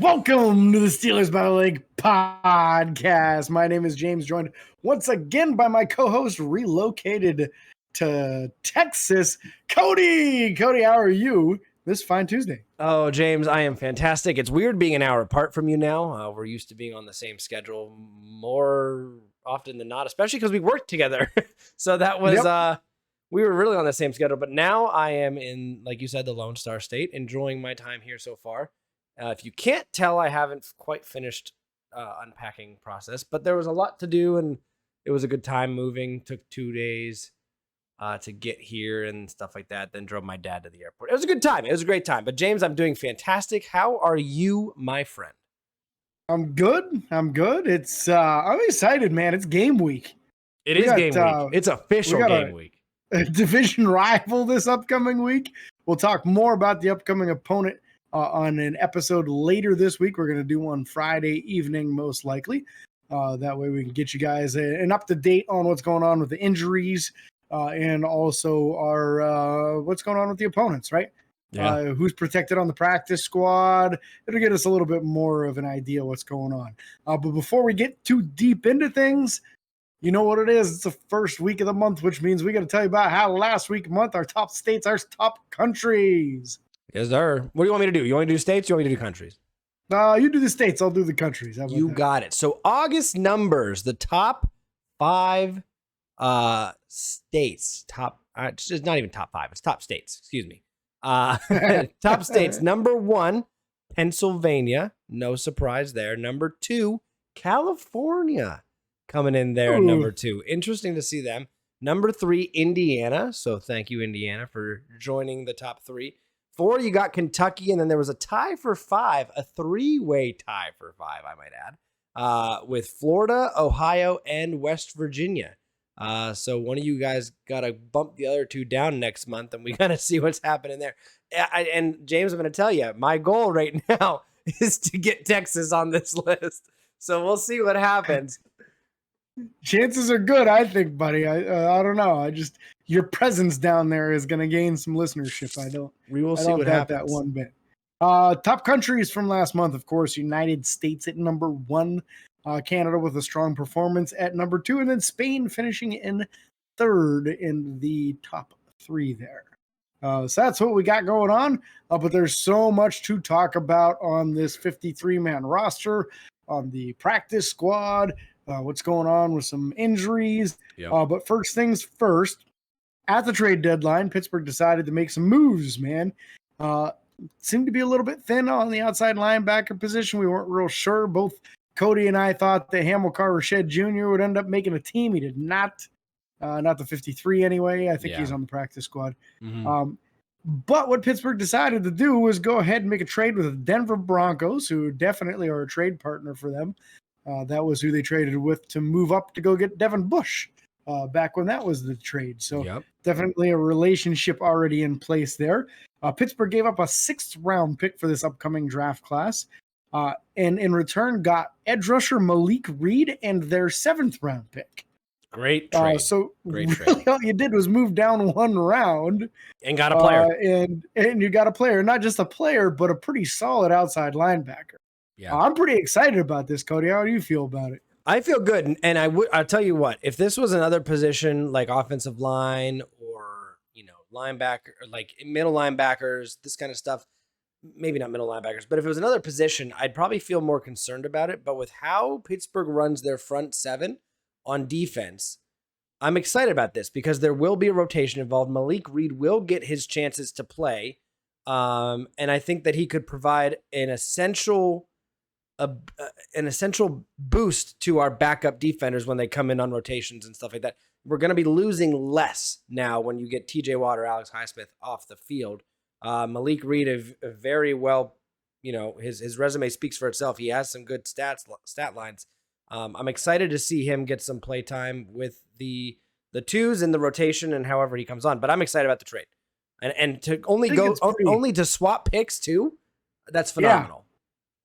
Welcome to the Steelers by the Lake podcast. My name is James, joined once again by my co-host relocated to Texas, Cody. Cody, how are you this fine Tuesday? Oh, James, I am fantastic. It's weird being an hour apart from you now. We're used to being on the same schedule more often than not, especially because we worked together. So that was, we were really on the same schedule. But now I am in, like you said, the Lone Star State, enjoying my time here so far. If you can't tell, I haven't quite finished unpacking process, but there was a lot to do, and it was a good time moving. Took 2 days to get here and stuff like that. Then drove my dad to the airport. It was a good time. It was a great time. But James, I'm doing fantastic. How are you, my friend? I'm good. It's I'm excited, man. It's game week. It is game week. It's official game week. A division rival this upcoming week. We'll talk more about the upcoming opponent on an episode later this week. We're going to do one Friday evening, most likely. That way we can get you guys an up-to-date on what's going on with the injuries and also our what's going on with the opponents, right? Yeah. Who's protected on the practice squad. It'll get us a little bit more of an idea what's going on. But before we get too deep into things, you know what it is. It's the first week of the month, which means we got to tell you about how last month our top states, our top countries. Yes, sir. What do you want me to do? You want me to do states? You want me to do countries? You do the states. I'll do the countries. You got it. So August numbers, the top 5 states. It's not even top 5. It's top states. Excuse me. Top states. Number 1, Pennsylvania. No surprise there. Number 2, California. Coming in there at number 2. Interesting to see them. Number 3, Indiana. So thank you, Indiana, for joining the top 3. 4, you got Kentucky, and then there was a tie for 5, a 3-way tie for 5, I might add, with Florida, Ohio, and West Virginia. So one of you guys got to bump the other 2 down next month, and we got to see what's happening there. And James, I'm going to tell you, my goal right now is to get Texas on this list. So we'll see what happens. Chances are good, I think, buddy. I don't know. Your presence down there is going to gain some listenership. We will see what happens. That one bit. Top countries from last month, of course, United States at number 1, Canada with a strong performance at number 2, and then Spain finishing in 3rd in the top 3 there. So that's what we got going on. But there's so much to talk about on this 53-man roster, on the practice squad, what's going on with some injuries. Yep. But first things first, at the trade deadline, Pittsburgh decided to make some moves, man. Seemed to be a little bit thin on the outside linebacker position. We weren't real sure. Both Cody and I thought that Hamilcar Rashed Jr. would end up making a team. He did not. Not the 53 anyway. I think he's on the practice squad. Mm-hmm. But what Pittsburgh decided to do was go ahead and make a trade with the Denver Broncos, who definitely are a trade partner for them. That was who they traded with to move up to go get Devin Bush back when that was the trade. So definitely a relationship already in place there. Pittsburgh gave up a 6th round pick for this upcoming draft class. And in return got edge rusher Malik Reed and their 7th round pick. Great trade. Great trade. All you did was move down 1 round. And got a player. And you got a player. Not just a player, but a pretty solid outside linebacker. Yeah, I'm pretty excited about this, Cody. How do you feel about it? I feel good, and I'll tell you what. If this was another position like offensive line or linebacker, or like middle linebackers, this kind of stuff, maybe not middle linebackers, but if it was another position, I'd probably feel more concerned about it. But with how Pittsburgh runs their front 7 on defense, I'm excited about this because there will be a rotation involved. Malik Reed will get his chances to play, and I think that he could provide an essential boost to our backup defenders when they come in on rotations and stuff like that. We're going to be losing less now when you get TJ Watt or Alex Highsmith off the field. Malik Reed, a very well, his resume speaks for itself. He has some good stat lines. I'm excited to see him get some play time with the 2s in the rotation and however he comes on. But I'm excited about the trade, and to only to swap picks too. That's phenomenal.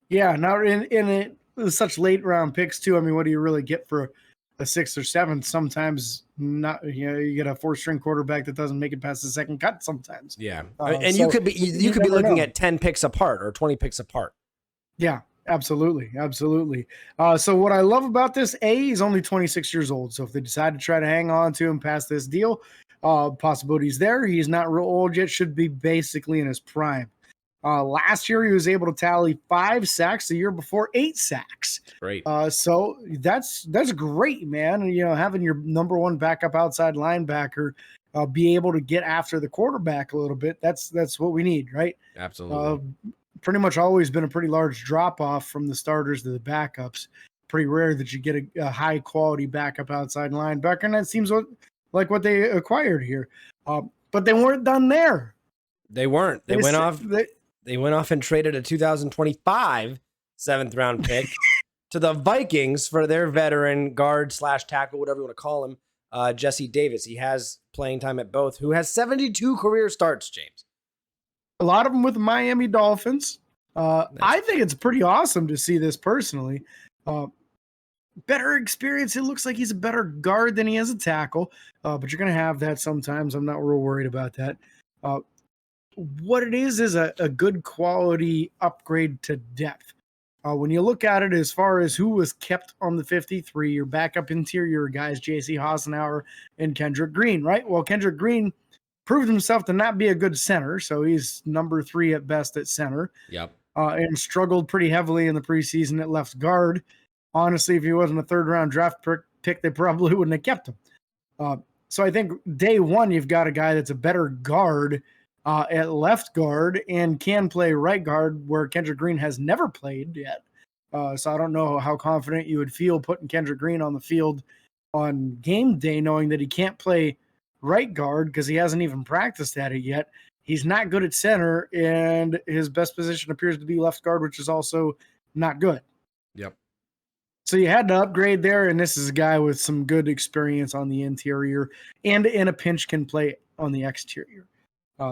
Yeah, now in such late round picks too. I mean, what do you really get for a 6th or 7th? Sometimes not. You get a 4th-string quarterback that doesn't make it past the second cut. Sometimes. Yeah, and you could be looking at 10 picks apart or 20 picks apart. Yeah, Absolutely, absolutely. So what I love about this, he's only 26 years old. So if they decide to try to hang on to him past this deal, possibilities there. He's not real old yet; should be basically in his prime. Last year, he was able to tally 5 sacks. The year before, 8 sacks. Great. So that's great, man. You know, having your number one backup outside linebacker be able to get after the quarterback a little bit. That's what we need, right? Absolutely. Pretty much always been a pretty large drop off from the starters to the backups. Pretty rare that you get a high quality backup outside linebacker, and that seems like what they acquired here. But they weren't done there. They weren't. They went off and traded a 2025 7th round pick to the Vikings for their veteran guard / tackle, whatever you want to call him, Jesse Davis. He has playing time at both, who has 72 career starts, James. A lot of them with the Miami Dolphins. I think it's pretty awesome to see this personally. Better experience. It looks like he's a better guard than he is a tackle, but you're going to have that sometimes. I'm not real worried about that. What it is a good quality upgrade to depth. When you look at it as far as who was kept on the 53, your backup interior guys, J.C. Hassenauer and Kendrick Green, right? Well, Kendrick Green proved himself to not be a good center, so he's number 3 at best at center. Yep. And struggled pretty heavily in the preseason at left guard. Honestly, if he wasn't a 3rd-round draft pick, they probably wouldn't have kept him. So I think day one, you've got a guy that's a better guard at left guard and can play right guard, where Kendrick Green has never played yet. So I don't know how confident you would feel putting Kendrick Green on the field on game day, knowing that he can't play right guard because he hasn't even practiced at it yet. He's not good at center, and his best position appears to be left guard, which is also not good. Yep. So you had to upgrade there, and this is a guy with some good experience on the interior and in a pinch can play on the exterior.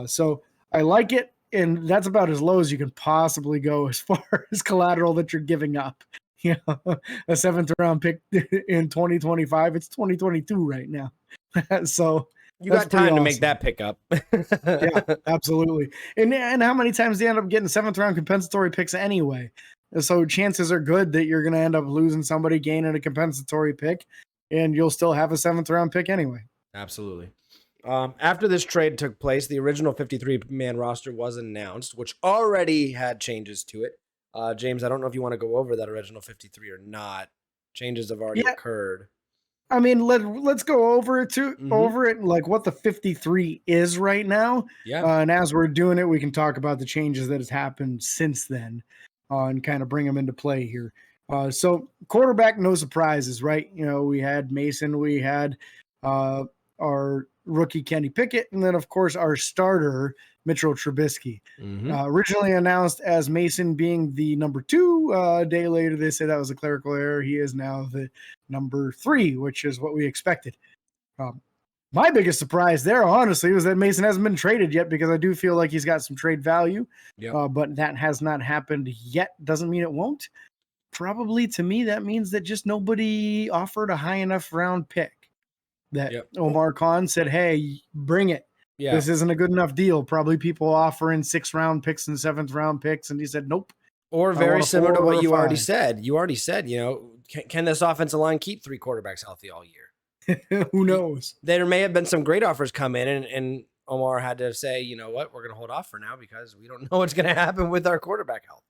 So I like it, and that's about as low as you can possibly go as far as collateral that you're giving up. You know, a 7th-round pick in 2025. It's 2022 right now. So you got time to make that pickup. Yeah, absolutely. And how many times do you end up getting 7th-round compensatory picks anyway? So chances are good that you're going to end up losing somebody, gaining a compensatory pick, and you'll still have a 7th-round pick anyway. Absolutely. After this trade took place, the original 53-man roster was announced, which already had changes to it. James, I don't know if you want to go over that original 53 or not. Changes have already occurred. I mean, let's go over it, like what the 53 is right now. Yeah. And as we're doing it, we can talk about the changes that has happened since then, and kind of bring them into play here. So quarterback, no surprises, right? You know, we had Mason, we had our rookie Kenny Pickett, and then of course our starter Mitchell Trubisky. Originally announced as Mason being the number 2. A day later, they say that was a clerical error. He is now the number 3, which is what we expected. My biggest surprise there, honestly, was that Mason hasn't been traded yet, because I do feel like he's got some trade value. But that has not happened yet. Doesn't mean it won't. Probably, to me, that means that just nobody offered a high enough round pick. That Omar Khan said, hey, bring it. This isn't a good enough deal. Probably people offering 6th-round picks and 7th-round picks, and he said, nope. Or very similar to what you already said. You already said, you know, can this offensive line keep 3 quarterbacks healthy all year? Who knows? There may have been some great offers come in, and Omar had to say, you know what, we're going to hold off for now because we don't know what's going to happen with our quarterback health.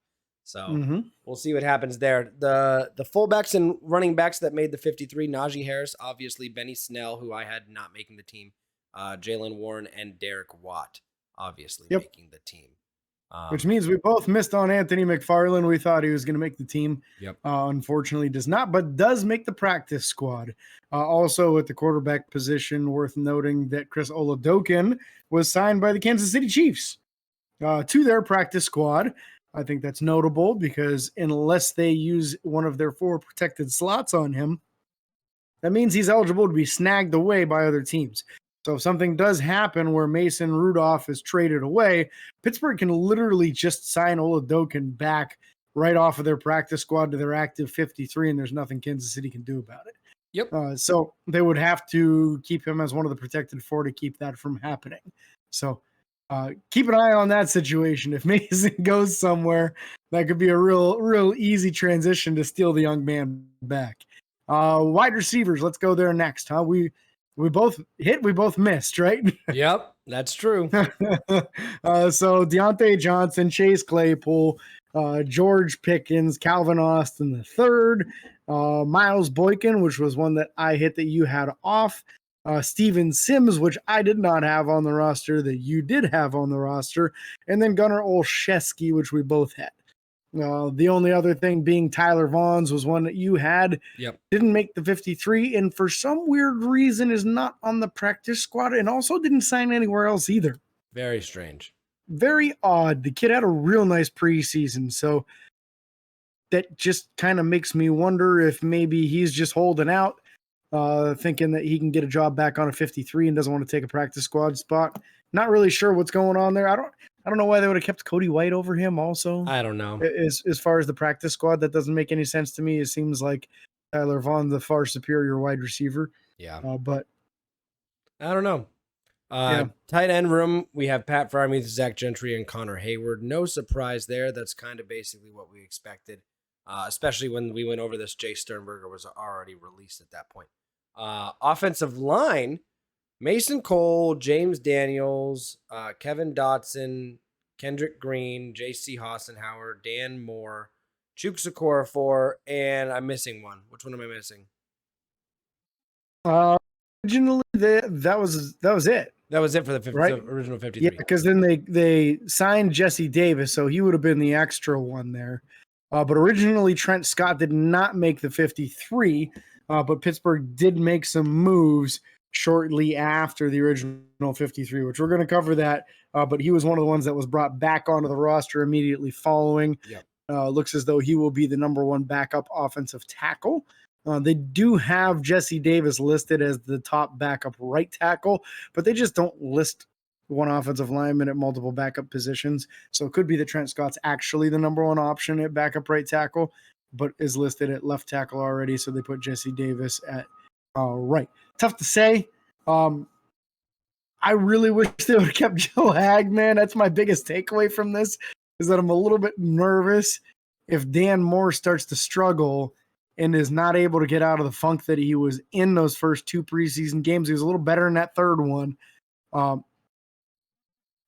So we'll see what happens there. The fullbacks and running backs that made the 53, Najee Harris, obviously Benny Snell, who I had not making the team, Jaylen Warren, and Derek Watt, obviously making the team. Which means we both missed on Anthony McFarland. We thought he was going to make the team. Unfortunately, does not, but does make the practice squad. Also, at the quarterback position, worth noting that Chris Oladokun was signed by the Kansas City Chiefs to their practice squad. I think that's notable because unless they use one of their 4 protected slots on him, that means he's eligible to be snagged away by other teams. So if something does happen where Mason Rudolph is traded away, Pittsburgh can literally just sign Oladokun back right off of their practice squad to their active 53, and there's nothing Kansas City can do about it. So they would have to keep him as one of the protected 4 to keep that from happening. So Keep an eye on that situation. If Mason goes somewhere, that could be a real easy transition to steal the young man back. Wide receivers, let's go there next, huh? We both hit, we both missed, right? Yep, that's true. So Deontay Johnson, Chase Claypool, George Pickens, Calvin Austin the third, Miles Boykin, which was one that I hit that you had off. Steven Sims, which I did not have on the roster, that you did have on the roster, and then Gunnar Olszewski, which we both had. The only other thing being Tyler Vaughn's was one that you had. Yep. Didn't make the 53, and for some weird reason is not on the practice squad, and also didn't sign anywhere else either. Very strange. Very odd. The kid had a real nice preseason, so that just kind of makes me wonder if maybe he's just holding out, thinking that he can get a job back on a 53 and doesn't want to take a practice squad spot. Not really sure what's going on there. I don't know why they would have kept Cody White over him also. I don't know. As far as the practice squad, that doesn't make any sense to me. It seems like Tyler Vaughn, the far superior wide receiver. Yeah. But I don't know. Tight end room, we have Pat Freiermuth, Zach Gentry, and Connor Hayward. No surprise there. That's kind of basically what we expected, especially when we went over this. Jay Sternberger was already released at that point. Offensive line, Mason Cole, James Daniels, Kevin Dotson, Kendrick Green, J.C. Hassenhauer, Dan Moore, Chukwuekwuemeka 4, and I'm missing one. Which one am I missing? Originally, that was it. That was it for the original 53. Yeah, because then they signed Jesse Davis, so he would have been the extra one there. But originally, Trent Scott did not make the 53, but Pittsburgh did make some moves shortly after the original 53, which we're going to cover that. But he was one of the ones that was brought back onto the roster immediately following. Yep. Looks as though he will be the number one backup offensive tackle. They do have Jesse Davis listed as the top backup right tackle, but they just don't list one offensive lineman at multiple backup positions. So it could be that Trent Scott's actually the number one option at backup right tackle, but is listed at left tackle already. So they put Jesse Davis at right. Tough to say. I really wish they would have kept Joe Hagman. That's my biggest takeaway from this, is that I'm a little bit nervous if Dan Moore starts to struggle and is not able to get out of the funk that he was in those first two preseason games. He was a little better in that third one.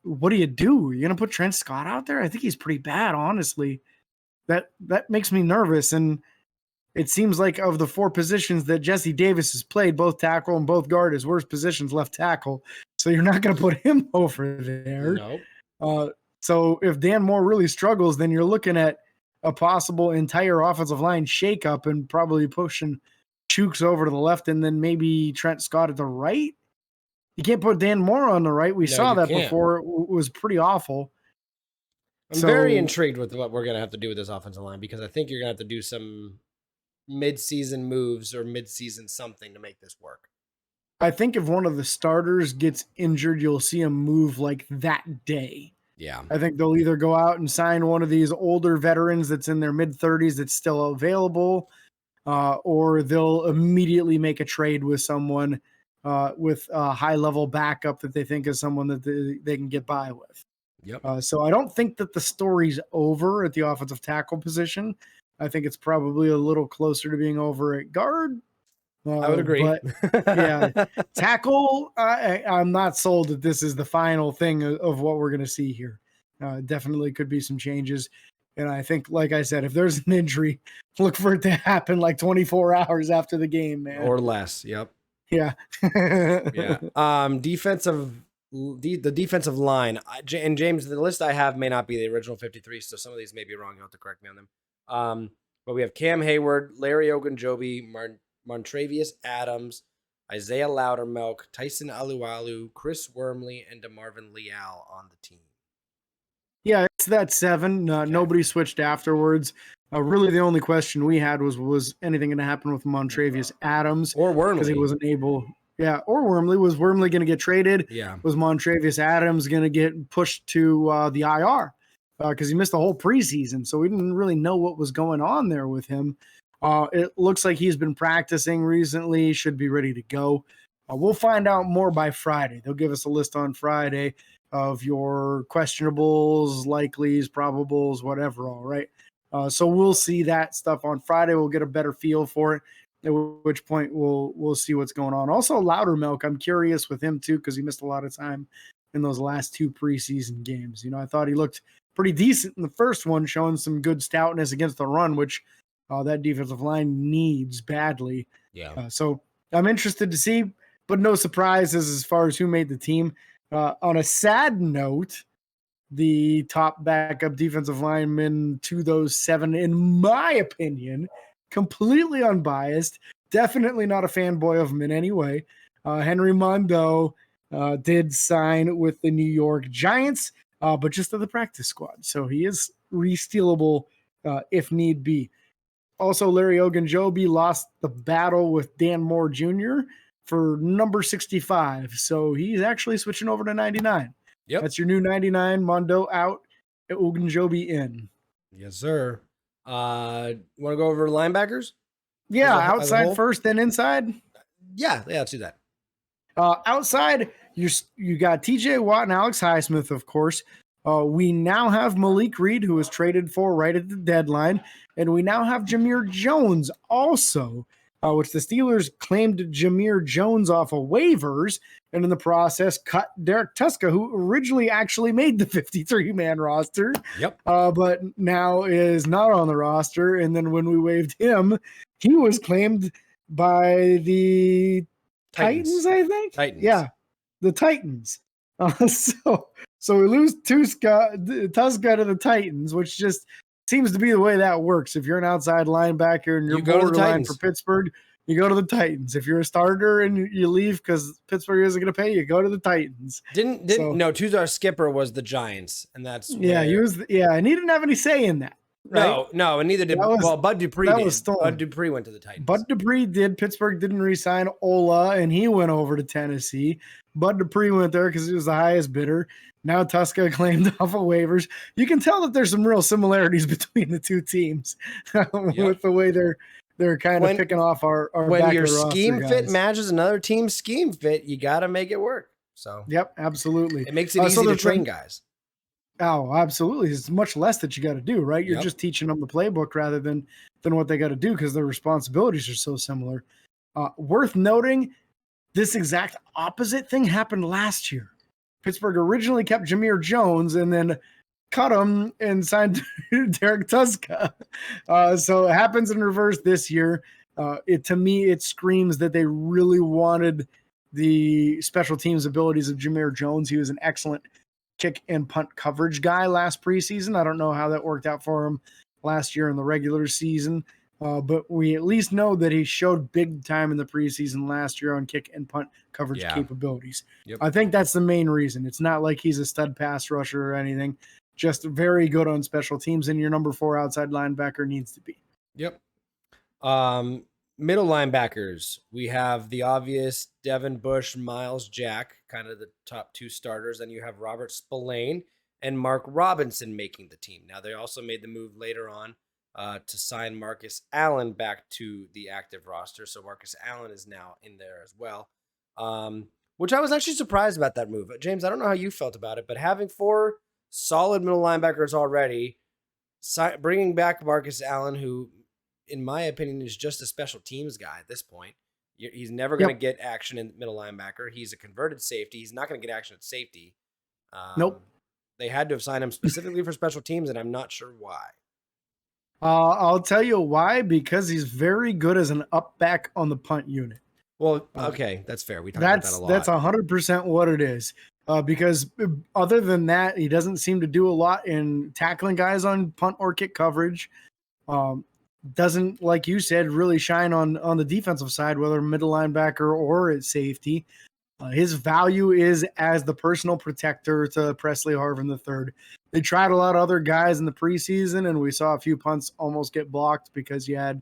What do? You're going to put Trent Scott out there? I think he's pretty bad, honestly. That makes me nervous. And it seems like of the four positions that Jesse Davis has played, both tackle and both guard, his worst position's left tackle. So you're not going to put him over there. Nope. So if Dan Moore really struggles, then you're looking at a possible entire offensive line shakeup and probably pushing Chooks over to the left and then maybe Trent Scott at the right. You can't put Dan Moore on the right. We saw that before. It was pretty awful. I'm very intrigued with what we're going to have to do with this offensive line, because I think you're going to have to do some mid-season moves or mid-season something to make this work. I think if one of the starters gets injured, you'll see him move like that day. Yeah. I think they'll either go out and sign one of these older veterans that's in their mid-30s that's still available, or they'll immediately make a trade with someone with a high-level backup that they think is someone that they can get by with. Yep. So I don't think that the story's over at the offensive tackle position. I think it's probably a little closer to being over at guard. I would agree. But yeah, tackle, I'm not sold that this is the final thing of what we're going to see here. Definitely could be some changes. And I think, like I said, if there's an injury, look for it to happen like 24 hours after the game, man. Or less. Yep. Yeah. Yeah. The defensive line, and James, the list I have may not be the original 53, so some of these may be wrong. You'll have to correct me on them. But we have Cam Hayward, Larry Ogunjobi, Montravius Adams, Isaiah Loudermilk, Tyson Alualu, Chris Wormley, and DeMarvin Leal on the team. Yeah, it's that 7. Okay. Nobody switched afterwards. Really, the only question we had was anything going to happen with Montravius Adams or Wormley, because he wasn't able. Yeah, or Wormley. Was Wormley going to get traded? Yeah. Was Montravius Adams going to get pushed to the IR because he missed the whole preseason, so we didn't really know what was going on there with him. It looks like he's been practicing recently, should be ready to go. We'll find out more by Friday. They'll give us a list on Friday of your questionables, likelies, probables, whatever. All right. So we'll see that stuff on Friday. We'll get a better feel for it. At which point we'll see what's going on. Also, Loudermilk, I'm curious with him too because he missed a lot of time in those last 2 preseason games. I thought he looked pretty decent in the first one, showing some good stoutness against the run, which that defensive line needs badly. Yeah. So I'm interested to see, but no surprises as far as who made the team. On a sad note, the top backup defensive lineman to those 7, in my opinion, completely unbiased, definitely not a fanboy of him in any way. Henry Mondo did sign with the New York Giants, but just to the practice squad. So he is re-stealable if need be. Also, Larry Ogunjobi lost the battle with Dan Moore Jr. for number 65. So he's actually switching over to 99. Yep. That's your new 99. Mondo out, Ogunjobi in. Yes, sir. Want to go over linebackers? Yeah, as a outside whole? first, then inside. Yeah, let's do that. Outside, you got TJ Watt and Alex Highsmith, of course. We now have Malik Reed, who was traded for right at the deadline. And we now have Jameer Jones also, which the Steelers claimed Jameer Jones off of waivers, and in the process cut Derek Tuska, who originally actually made the 53-man roster. Yep. But now is not on the roster. And then when we waived him, he was claimed by the Titans, I think. Titans. Yeah, the Titans. So we lose Tuska to the Titans, which just seems to be the way that works. If you're an outside linebacker and you're borderline for Pittsburgh, you go to the Titans. If you're a starter and you leave because Pittsburgh isn't going to pay, you go to the Titans. Tuzar Skipper was the Giants, and that's and he didn't have any say in that. Right? No, and neither did Bud Dupree. Bud Dupree went to the Titans. Bud Dupree did. Pittsburgh didn't re-sign Ola, and he went over to Tennessee. Bud Dupree went there because he was the highest bidder. Now Tuska claimed off of waivers. You can tell that there's some real similarities between the two teams with the way they're kind of picking off our when your scheme guys. fit matches another team's scheme fit, you got to make it work. So yep, absolutely. It makes it easy to train guys. Oh, absolutely. It's much less that you got to do, right? You're just teaching them the playbook rather than what they got to do because their responsibilities are so similar. Worth noting, this exact opposite thing happened last year. Pittsburgh originally kept Jameer Jones and then cut him and signed Derek Tuska. So it happens in reverse this year. To me, it screams that they really wanted the special teams abilities of Jameer Jones. He was an excellent kick and punt coverage guy last preseason. I don't know how that worked out for him last year in the regular season, but we at least know that he showed big time in the preseason last year on kick and punt coverage capabilities. Yep. I think that's the main reason. It's not like he's a stud pass rusher or anything, just very good on special teams, and your number 4 outside linebacker needs to be. Yep. Middle linebackers, we have the obvious Devin Bush, Miles Jack, kind of the top 2 starters. Then you have Robert Spillane and Mark Robinson making the team. Now, they also made the move later on to sign Marcus Allen back to the active roster. So Marcus Allen is now in there as well, which I was actually surprised about that move. James, I don't know how you felt about it, but having 4 solid middle linebackers already, bringing back Marcus Allen, who in my opinion is just a special teams guy at this point. He's never going to get action in middle linebacker. He's a converted safety. He's not going to get action at safety. Nope. They had to have signed him specifically for special teams, and I'm not sure why. I'll tell you why, because he's very good as an up back on the punt unit. Well, okay, that's fair. We talk about that a lot. That's 100% what it is. Because other than that, he doesn't seem to do a lot in tackling guys on punt or kick coverage. Doesn't, like you said, really shine on the defensive side, whether middle linebacker or at safety. His value is as the personal protector to Presley Harvin III. They tried a lot of other guys in the preseason, and we saw a few punts almost get blocked because you had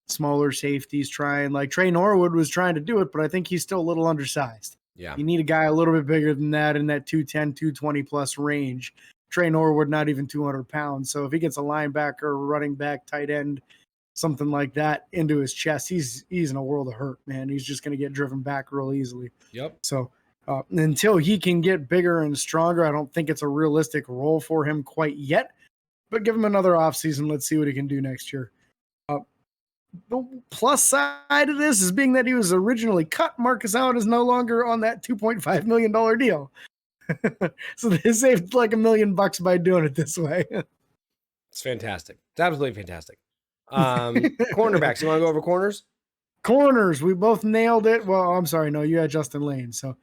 smaller safeties trying. Like Trey Norwood was trying to do it, but I think he's still a little undersized. Yeah. You need a guy a little bit bigger than that in that 210, 220 plus range. Trey Norwood, not even 200 pounds. So if he gets a linebacker, running back, tight end, something like that into his chest, he's in a world of hurt, man. He's just going to get driven back real easily. Yep. So until he can get bigger and stronger, I don't think it's a realistic role for him quite yet. But give him another offseason. Let's see what he can do next year. The plus side of this is being that he was originally cut. Marcus Allen is no longer on that $2.5 million deal. So they saved like $1 million by doing it this way. It's fantastic. It's absolutely fantastic. Cornerbacks. You want to go over corners? Corners. We both nailed it. Well, I'm sorry. No, you had Justin Lane. So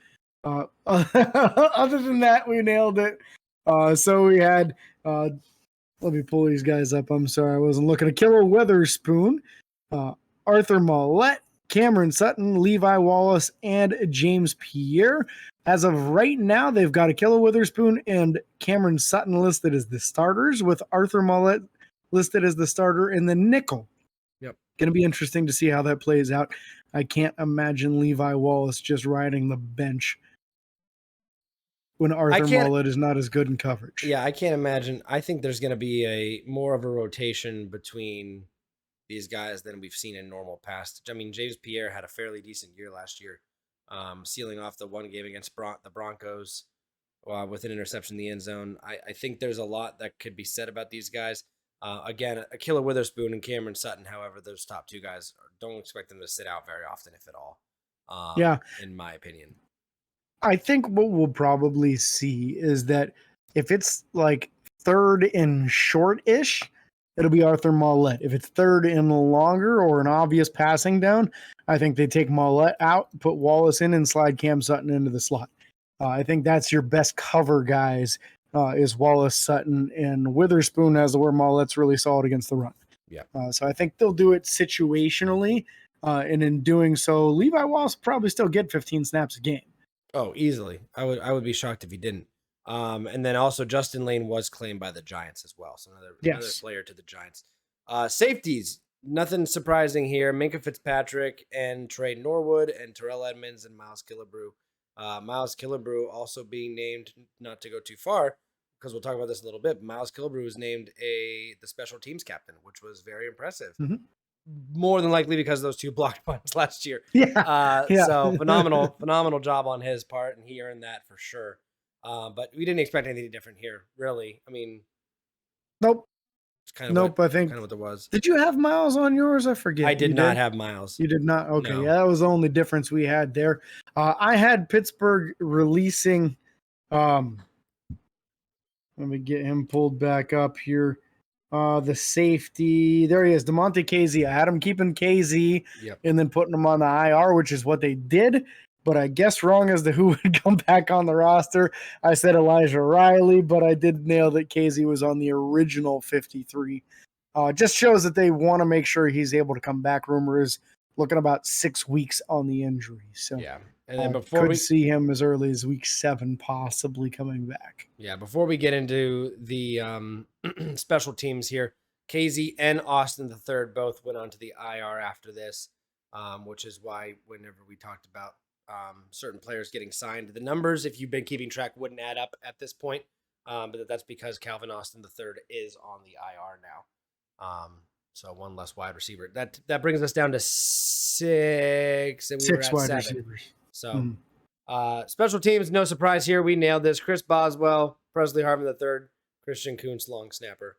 other than that, we nailed it. So we had, let me pull these guys up. I'm sorry. I wasn't looking. Ahkello Witherspoon, Arthur Maulet, Cameron Sutton, Levi Wallace, and James Pierre. As of right now, they've got Ahkello Witherspoon and Cameron Sutton listed as the starters, with Arthur Maulet listed as the starter in the nickel. Yep. Going to be interesting to see how that plays out. I can't imagine Levi Wallace just riding the bench when Arthur Maulet is not as good in coverage. Yeah, I can't imagine. I think there's going to be more of a rotation between these guys than we've seen in normal past. I mean, James Pierre had a fairly decent year last year, sealing off the one game against the Broncos with an interception in the end zone. I think there's a lot that could be said about these guys. Again, Ahkello Witherspoon and Cameron Sutton, however, those top two guys, don't expect them to sit out very often, if at all. In my opinion. I think what we'll probably see is that if it's like third and short-ish, it'll be Arthur Maulet. If it's third and longer or an obvious passing down, I think they take Maulet out, put Wallace in, and slide Cam Sutton into the slot. I think that's your best cover guys, is Wallace, Sutton, and Witherspoon, as where Maulet's really solid against the run. Yeah. So I think they'll do it situationally, and in doing so, Levi Wallace will probably still get 15 snaps a game. Oh, easily. I would be shocked if he didn't. And then also Justin Lane was claimed by the Giants as well. So another player to the Giants. Safeties, nothing surprising here. Minkah Fitzpatrick and Trey Norwood and Terrell Edmonds and Miles Killebrew. Miles Killebrew also being named, not to go too far, because we'll talk about this a little bit. Miles Killebrew was named the special teams captain, which was very impressive. Mm-hmm. More than likely because of those 2 blocked punts last year. So phenomenal job on his part, and he earned that for sure. But we didn't expect anything different here, really. I mean, nope. It's kind of I think kind of what there was. Did you have Miles on yours? I forget. I did not have Miles. You did not? Okay, no. Yeah, that was the only difference we had there. I had Pittsburgh releasing. Let me get him pulled back up here. The safety, there he is, DeMonte Casey. I had him keeping KZ and then putting him on the IR, which is what they did. But I guess wrong as to who would come back on the roster. I said Elijah Riley, but I did nail that KZ was on the original 53. Just shows that they want to make sure he's able to come back. Rumor is looking about 6 weeks on the injury. So yeah. And then before we see him as early as week 7, possibly coming back. Yeah, before we get into the special teams here, KZ and Austin III both went on to the IR after this, which is why whenever we talked about certain players getting signed, the numbers, if you've been keeping track, wouldn't add up at this point. But that's because Calvin Austin III is on the IR now. So one less wide receiver. That brings us down to 6, and we were at wide 7. Receivers. So, special teams, no surprise here. We nailed this. Chris Boswell, Presley Harvin III, Christian Kuntz, long snapper.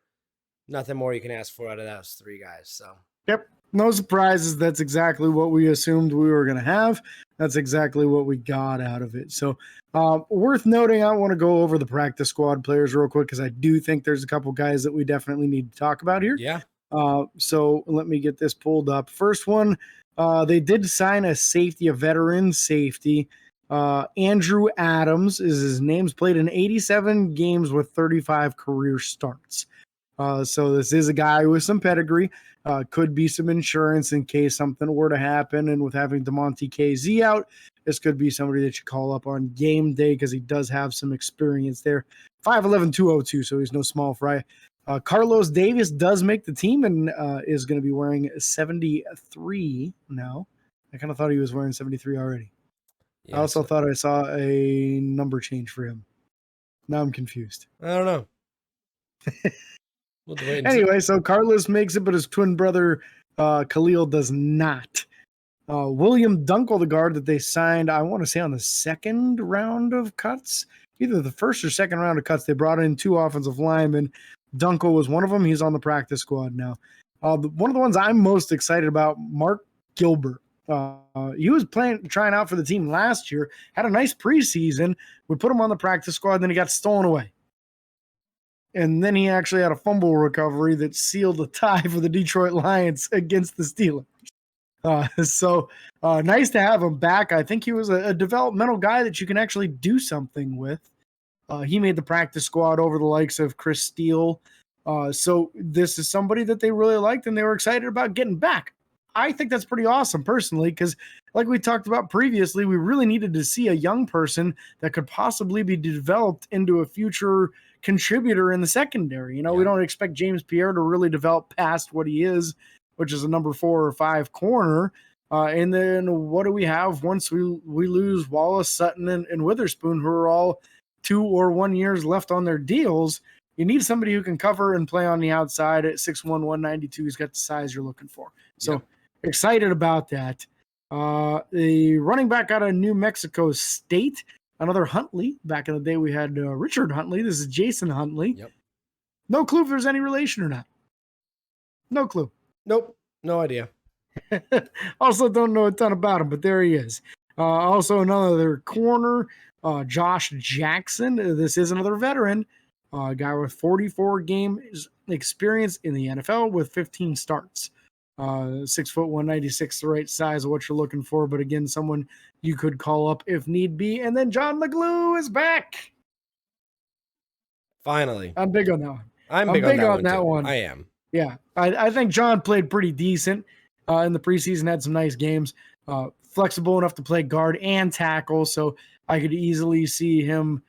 Nothing more you can ask for out of those 3 guys. So, yep, no surprises. That's exactly what we assumed we were going to have. That's exactly what we got out of it. So, worth noting, I want to go over the practice squad players real quick because I do think there's a couple guys that we definitely need to talk about here. Yeah. So let me get this pulled up. First one. They did sign a safety, a veteran safety. Andrew Adams is his name's played in 87 games with 35 career starts. So this is a guy with some pedigree. Could be some insurance in case something were to happen. And with having DeMonte KZ out, this could be somebody that you call up on game day because he does have some experience there. 5'11", 202, so he's no small fry. Carlos Davis does make the team and is going to be wearing 73 now. I kind of thought he was wearing 73 already. Yeah, I also thought I saw a number change for him. Now I'm confused. I don't know. Anyway, so Carlos makes it, but his twin brother Khalil does not. William Dunkel, the guard that they signed, I want to say on the second round of cuts, either the first or second round of cuts, they brought in 2 offensive linemen. Dunkel was one of them. He's on the practice squad now. One of the ones I'm most excited about, Mark Gilbert. He was trying out for the team last year, had a nice preseason. We put him on the practice squad, then he got stolen away. And then he actually had a fumble recovery that sealed a tie for the Detroit Lions against the Steelers. So nice to have him back. I think he was a developmental guy that you can actually do something with. He made the practice squad over the likes of Chris Steele. So this is somebody that they really liked and they were excited about getting back. I think that's pretty awesome personally, because like we talked about previously, we really needed to see a young person that could possibly be developed into a future contributor in the secondary. You know, we don't expect James Pierre to really develop past what he is, which is a number 4 or 5 corner. And then what do we have once we lose Wallace, Sutton, and Witherspoon, who are all 2 or 1 years left on their deals? You need somebody who can cover and play on the outside at 6'1", 192. He's got the size you're looking for. So excited about that. The running back out of New Mexico State, another Huntley. Back in the day, we had Richard Huntley. This is Jason Huntley. Yep. No clue if there's any relation or not. No clue. Nope. No idea. Also don't know a ton about him, but there he is. Also another corner, Josh Jackson. This is another veteran, a guy with 44 games experience in the NFL with 15 starts. 6 foot 196, the right size of what you're looking for, but again, someone you could call up if need be. And then John McGlue is back. Finally. I'm big on that one. I'm big on that one. I am. Yeah, I think John played pretty decent in the preseason, had some nice games, flexible enough to play guard and tackle, so I could easily see him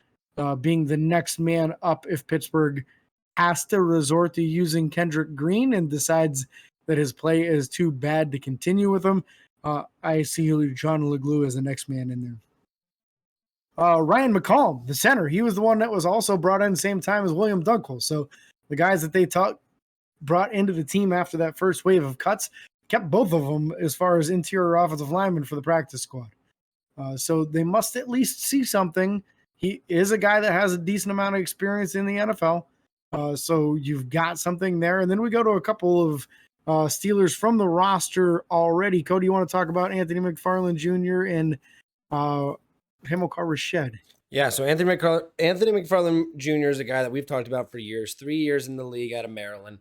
being the next man up if Pittsburgh has to resort to using Kendrick Green and decides that his play is too bad to continue with him. I see John McGlue as the next man in there. Ryan McCollum, the center, he was the one that was also brought in the same time as William Dunkel. So the guys that they brought into the team after that first wave of cuts kept both of them as far as interior offensive linemen for the practice squad. So they must at least see something. He is a guy that has a decent amount of experience in the NFL. So you've got something there. And then we go to a couple of Steelers from the roster already. Cody, you want to talk about Anthony McFarland Jr. and Hamilcar Rashed? Yeah, so Anthony McFarland Jr. is a guy that we've talked about for years. 3 years in the league out of Maryland.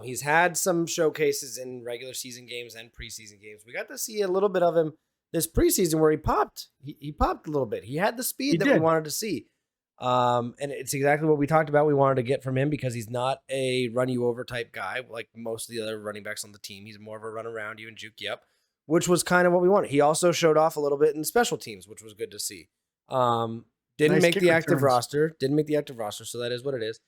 He's had some showcases in regular season games and preseason games. We got to see a little bit of him this preseason where he popped. He popped a little bit. He had the speed we wanted to see. And it's exactly what we talked about we wanted to get from him, because he's not a run you over type guy like most of the other running backs on the team. He's more of a run around you and juke you up, which was kind of what we wanted. He also showed off a little bit in special teams, which was good to see. Didn't make the active roster, so that is what it is.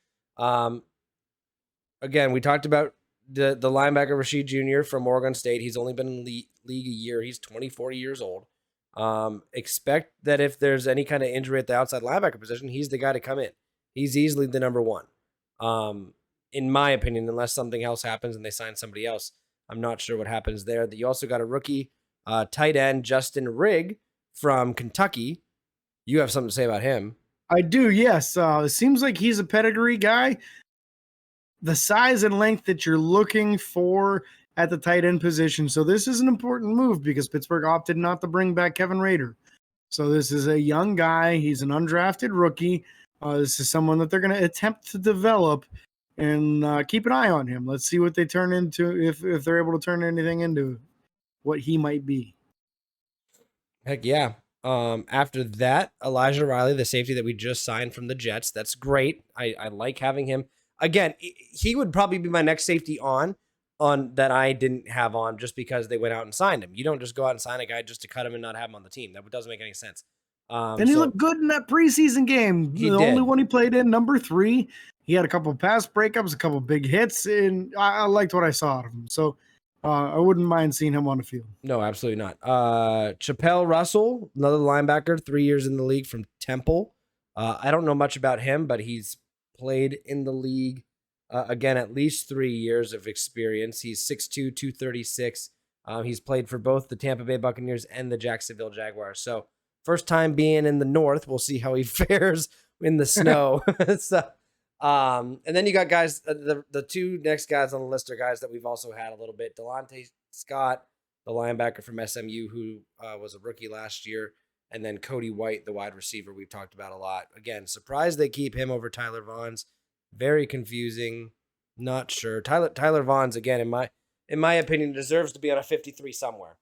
Again, we talked about the linebacker Rashed Jr. from Oregon State. He's only been in the league a year. He's 24 years old. Expect that if there's any kind of injury at the outside linebacker position, he's the guy to come in. He's easily the number 1. In my opinion, unless something else happens and they sign somebody else. I'm not sure what happens there. You also got a rookie tight end, Justin Rigg from Kentucky. You have something to say about him. I do, yes. It seems like he's a pedigree guy. The size and length that you're looking for at the tight end position. So this is an important move because Pittsburgh opted not to bring back Kevin Rader. So this is a young guy. He's an undrafted rookie. This is someone that they're going to attempt to develop, and keep an eye on him. Let's see what they turn into, if they're able to turn anything into what he might be. Heck yeah. After that, Elijah Riley, the safety that we just signed from the Jets. That's great. I like having him. Again, he would probably be my next safety on that I didn't have on just because they went out and signed him. You don't just go out and sign a guy just to cut him and not have him on the team. That doesn't make any sense. And he looked good in that preseason game. The only one he played in, number 3. He had a couple of pass breakups, a couple of big hits, and I liked what I saw out of him. So I wouldn't mind seeing him on the field. No, absolutely not. Chappelle Russell, another linebacker, 3 years in the league from Temple. I don't know much about him, but he's played in the league Again, at least 3 years of experience. He's 6'2", 236. He's played for both the Tampa Bay Buccaneers and the Jacksonville Jaguars. So first time being in the North. We'll see how he fares in the snow. So, and then you got guys, the two next guys on the list are guys that we've also had a little bit. Delonte Scott, the linebacker from SMU, who was a rookie last year. And then Cody White, the wide receiver we've talked about a lot. Again, surprised they keep him over Tyler Vaughns. Very confusing. Not sure. Tyler Vaughns, again, in my opinion, deserves to be on a 53 somewhere.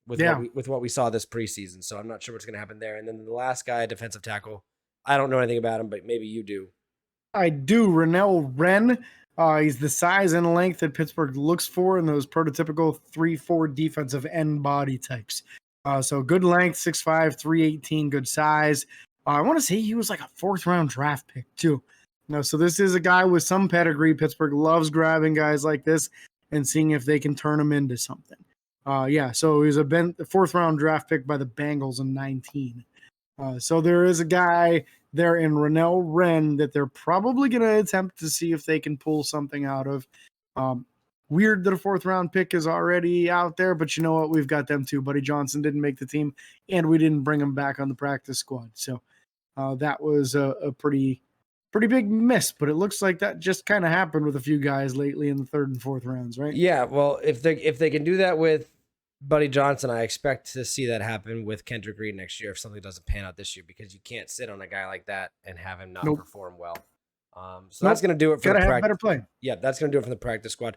With what we saw this preseason. So I'm not sure what's going to happen there. And then the last guy, defensive tackle, I don't know anything about him, but maybe you do. I do. Renell Wren. He's the size and length that Pittsburgh looks for in those prototypical 3-4 defensive end body types. So good length, 6'5", 318, good size. I want to say he was like a 4th-round draft pick too. So this is a guy with some pedigree. Pittsburgh loves grabbing guys like this and seeing if they can turn them into something. So he was a 4th-round draft pick by the Bengals in 19. So there is a guy there in Renell Wren that they're probably going to attempt to see if they can pull something out of. Weird that a 4th-round pick is already out there, but you know what? We've got them too. Buddy Johnson didn't make the team, and we didn't bring him back on the practice squad. So that was a pretty big miss, but it looks like that just kind of happened with a few guys lately in the 3rd and 4th rounds, right? Yeah, well, if they can do that with Buddy Johnson, I expect to see that happen with Kendrick Green next year if something doesn't pan out this year, because you can't sit on a guy like that and have him not perform well. That's going to do it for the practice. Better play. Yeah, that's going to do it for the practice squad.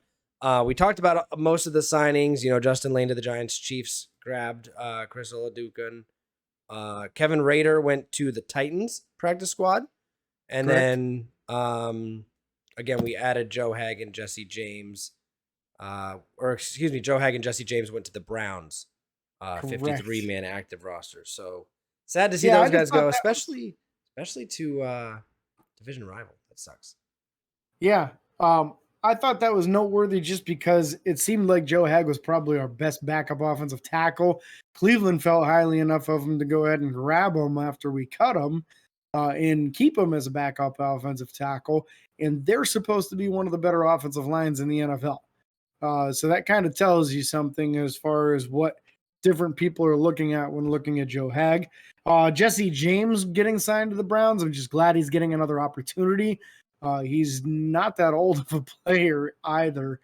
We talked about most of the signings. Justin Lane to the Giants. Chiefs grabbed Chris Oladokun. Kevin Rader went to the Titans practice squad. And Correct. Then, again, we added Joe Hagg and Jesse James. Joe Hagg and Jesse James went to the Browns, 53-man active roster. So sad to see those guys go, especially to division rival. That sucks. Yeah. I thought that was noteworthy just because it seemed like Joe Hagg was probably our best backup offensive tackle. Cleveland felt highly enough of him to go ahead and grab him after we cut him. And keep him as a backup offensive tackle. And they're supposed to be one of the better offensive lines in the NFL. So that kind of tells you something as far as what different people are looking at when looking at Joe Hagg. Jesse James getting signed to the Browns. I'm just glad he's getting another opportunity. He's not that old of a player either,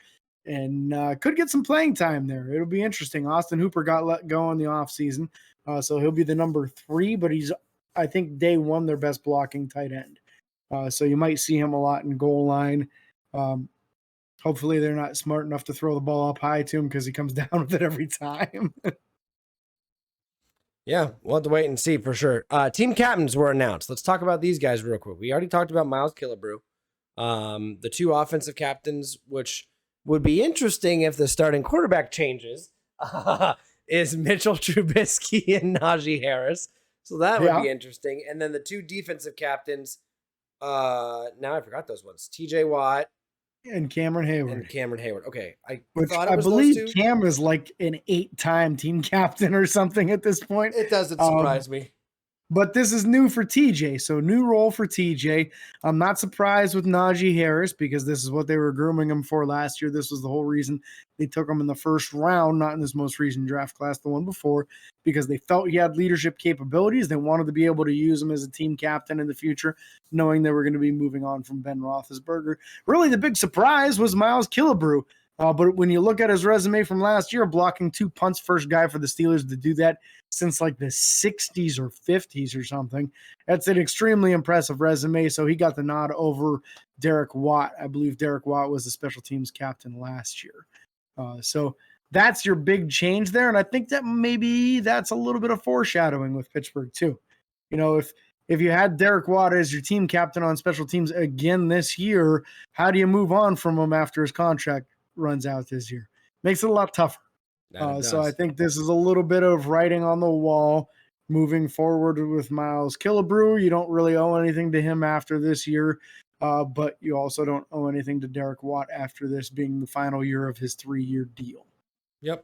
and could get some playing time there. It'll be interesting. Austin Hooper got let go in the offseason, so he'll be the number 3, but he's, I think, day 1 their best blocking tight end. So you might see him a lot in goal line. Hopefully they're not smart enough to throw the ball up high to him because he comes down with it every time. Yeah, we'll have to wait and see for sure. Team captains were announced. Let's talk about these guys real quick. We already talked about Miles Killebrew. The 2 offensive captains, which would be interesting if the starting quarterback changes, is Mitchell Trubisky and Najee Harris. So that would be interesting. And then the 2 defensive captains, now I forgot those ones. TJ Watt and Cameron Hayward. Okay. I believe Cam is like an 8-time team captain or something at this point. It doesn't surprise me. But this is new for TJ, so new role for TJ. I'm not surprised with Najee Harris because this is what they were grooming him for last year. This was the whole reason they took him in the 1st round, not in this most recent draft class, the one before, because they felt he had leadership capabilities. They wanted to be able to use him as a team captain in the future, knowing they were going to be moving on from Ben Roethlisberger. Really, the big surprise was Miles Killebrew. But when you look at his resume from last year, blocking 2 punts, first guy for the Steelers to do that since like the 60s or 50s or something. That's an extremely impressive resume. So he got the nod over Derek Watt. I believe Derek Watt was the special teams captain last year. So that's your big change there. And I think that maybe that's a little bit of foreshadowing with Pittsburgh too. If you had Derek Watt as your team captain on special teams again this year, how do you move on from him after his contract runs out this year? Makes it a lot tougher. So I think this is a little bit of writing on the wall moving forward with Miles Killebrew. You don't really owe anything to him after this year, but you also don't owe anything to Derek Watt after this being the final year of his 3-year deal. Yep.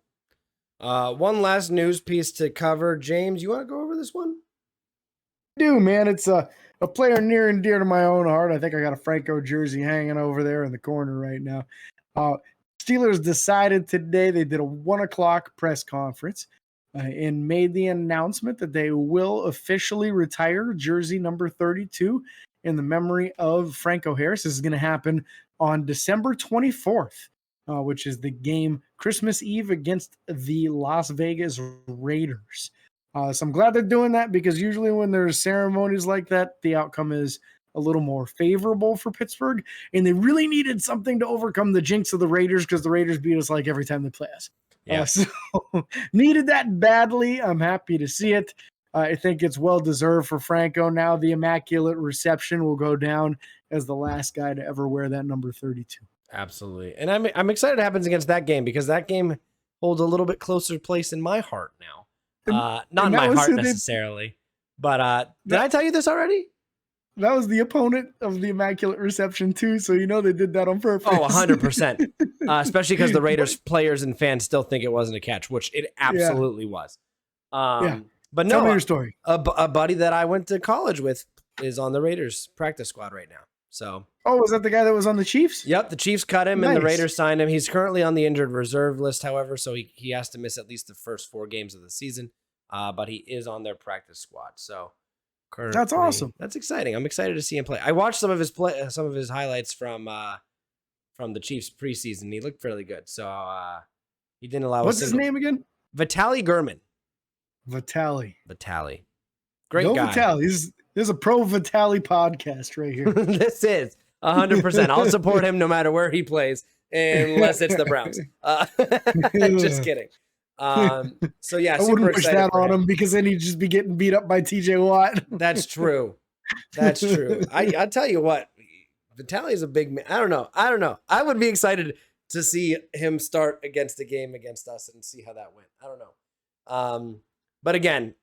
One last news piece to cover. James, you want to go over this one? I do, man. It's a a player near and dear to my own heart. I think I got a Franco jersey hanging over there in the corner right now. Steelers decided today, they did a 1:00 press conference and made the announcement that they will officially retire jersey number 32 in the memory of Franco Harris. This is going to happen on December 24th, which is the game Christmas Eve against the Las Vegas Raiders. So I'm glad they're doing that, because usually when there's ceremonies like that, the outcome is a little more favorable for Pittsburgh. And they really needed something to overcome the jinx of the Raiders, because the Raiders beat us like every time they play us. Yeah. So needed that badly. I'm happy to see it. I think it's well deserved for Franco. Now the Immaculate Reception will go down as the last guy to ever wear that number 32. Absolutely. And I'm excited it happens against that game, because that game holds a little bit closer place in my heart now. Not in my heart necessarily, but did I tell you this already? That was the opponent of the Immaculate Reception too, so you know they did that on purpose. Oh, 100%. Especially because the Raiders players and fans still think it wasn't a catch, which it absolutely was. But no, tell me your story. A buddy that I went to college with is on the Raiders practice squad right now. So, oh, was that the guy that was on the Chiefs? Yep, the Chiefs cut him and the Raiders signed him. He's currently on the injured reserve list, however, so he has to miss at least the first 4 games of the season. But he is on their practice squad. So that's awesome. That's exciting. I'm excited to see him play. I watched some of his highlights from the Chiefs preseason. He looked fairly good. So he didn't allow. What's his name again? Vitaly Gurman. Vitaly. Great guy. Vitaly. There's a pro Vitaly podcast right here. This is 100%. I'll support him no matter where he plays, unless it's the Browns. Just kidding. So yeah, I wouldn't wish that on him, because then he'd just be getting beat up by TJ Watt. That's true. I'll tell you what, Vitaly is a big man. I don't know. I would be excited to see him start against a game against us and see how that went. I don't know. But again,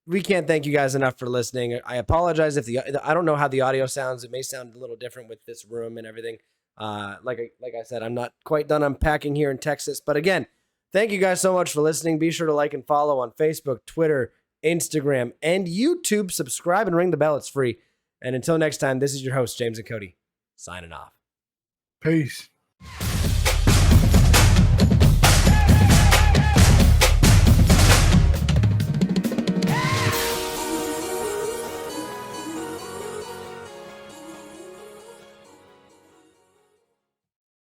we can't thank you guys enough for listening. I apologize if I don't know how the audio sounds. It may sound a little different with this room and everything. Like I said, I'm not quite done unpacking here in Texas. But again, thank you guys so much for listening. Be sure to like and follow on Facebook, Twitter, Instagram, and YouTube. Subscribe and ring the bell. It's free. And until next time, this is your host, James and Cody, signing off. Peace.